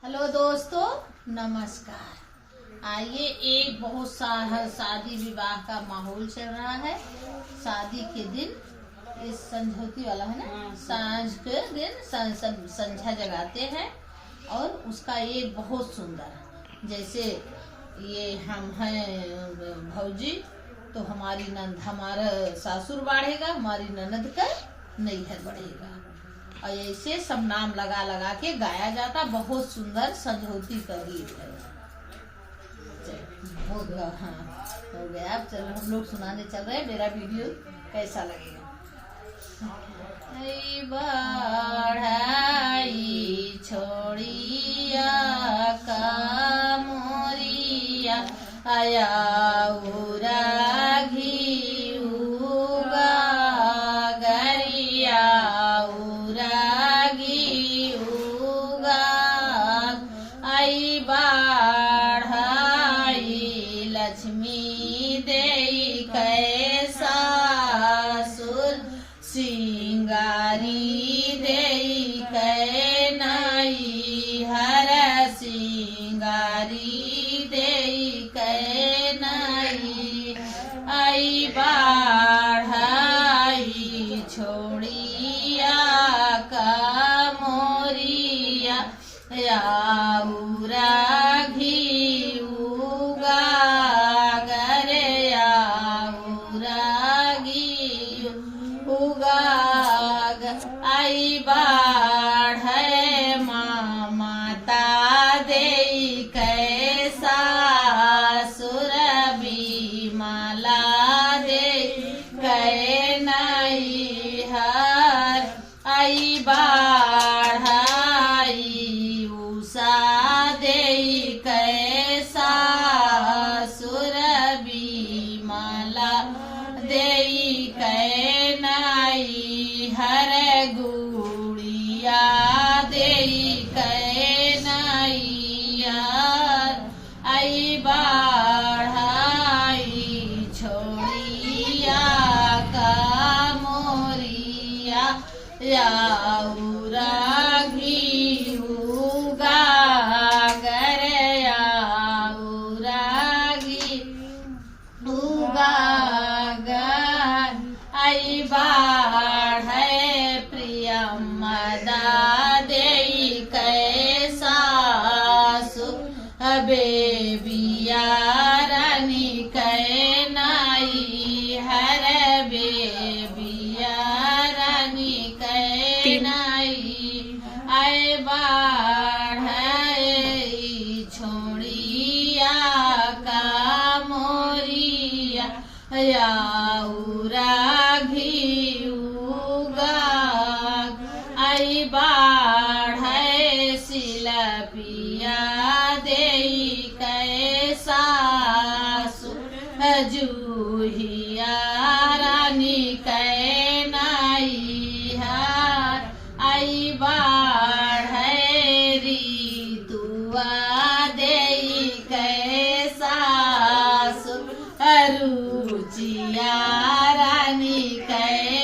Hello दोस्तों, नमस्कार। आइए, एक बहुत शादी विवाह का माहौल चल रहा है। शादी के दिन इस संझौती वाला है ना, सांझ के दिन संझा जगाते हैं और उसका एक बहुत सुंदर, जैसे ये हम हैं भौजी तो हमारी नंद, हमारा सासुर बढ़ेगा, हमारी ननद का नैहर बढ़ेगा और ऐसे सब नाम लगा लगा के गाया जाता। बहुत सुंदर संझौती का गीत है। हाँ, हो गया। अब चलो, हम लोग सुनाने चल रहे हैं। मेरा वीडियो कैसा लगेगा? बढ़ाई छोड़िया का मोरिया आया लक्ष्मी देई कैसा सुर सिंगारी देई कै नई हर सिंगारी देई कै नई आई बढ़ाई छोड़िया का मोरिया याउरा आई बाढ़ माता देई कैसा सुरभि माला दे कै नई हर आई बाढ़ उषा देई कैसा सुरभि माला देई कै नई हर गुड़िया देई कै नैया आई बढ़ाई छोड़िया का मोरिया याउरा घिउगा आई बाढ़ प्रियमदा देई कैसा बेबिया रानी कै नई हर बेबिया रानी कै नई आई बाढ़ छोड़िया का मोरिया याउरा आई बाढ़ सिलपिया देई कैसा जूहिया रानी कै नई हर आई बाढ़ ऋतुआ देई कैसा रुचिया रानी कै